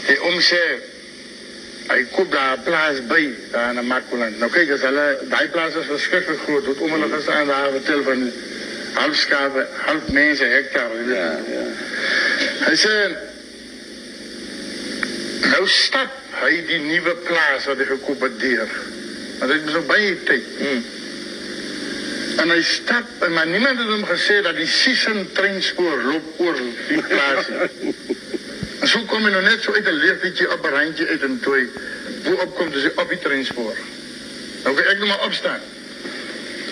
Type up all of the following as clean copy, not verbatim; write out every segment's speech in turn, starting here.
Die oom sê, hy koop daar 'n plaas by, daar in Makwaland. Nou kyk, as hulle, die plaas is verskriklik groot, wat oom hulle gestaan daar vertel van halfskape, half mense, hektaar. Ja. Hy sê, nou stap hy die nuwe plaas wat hy gekoop het deur. Want hy het so baie tyd. En hy stap, maar niemand het hom gesê dat die Sisson treinspoor loop oor die plaas. En so kom hy nou net so uit 'n leertjie op 'n randjie uit en toe hy boop kom, dus hy op die treinspoor. Nou kan ek nou maar opstaan.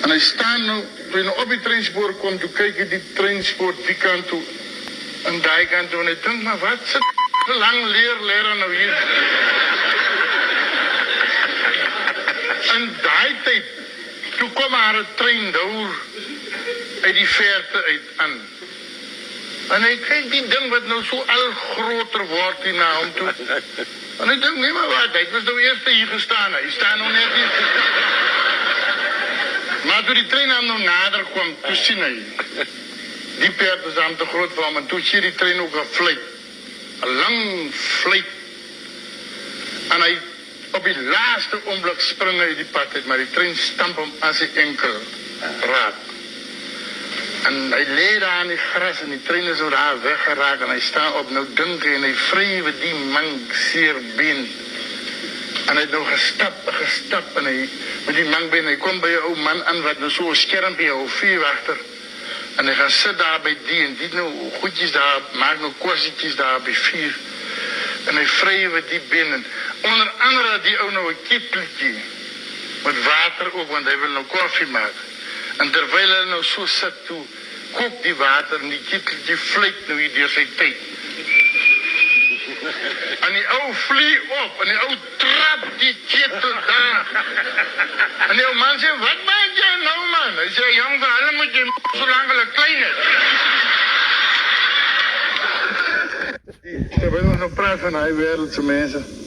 En hy staan nou, toe hy nou op die treinspoor kom, toe kyk hy die treinspoor die kant toe, en die kant toe, en hy dink, maar wat sit lang leraar nou hier? En die tyd, toe kom haar 'n trein daar uit die verte uit aan. En hy kyk die ding wat nou so al groter word hier na hom toe. En hy dink, nee maar wat, hy was nou eerst hier gestaan, hy staan nou net hier. Maar toe die trein aan nou nader kwam, toe sien hy, die perd is aan te groot vir hom, en toe sien die trein ook 'n vluit, 'n lang vluit. En hy, op die laaste oomblik spring hy die pad uit, maar die trein stamp hom aan sy enkel raak. En hy lê daar in die gras en die trein is nou daar weggeraak en hy staan op, nou dink hy en hy vrywe die man seer been. En hy het nou gestap en hy, met die mangbeen, hy kom by 'n ou man aan wat nou so 'n skermpie hou, vuurwagter. En hy gaan sit daar by die en die nou goedjies daar, maak nou korsietjies daar by vuur. En hy vrywe die been en onder andere die ou nou 'n keteltjie met water ook, want hy wil nou koffie maak. En terwyl hy nou so sit toe, kook die water en die keteltjie vlieg nou hier deur sy tyd. En die ou vlieg op en die ou trap die ketel daar. En die ou man sê, wat maak jy nou man? Hy sê, jong, vir hulle moet jy solang hulle klein is. Ek wil nog praat van hy wêreldse mense.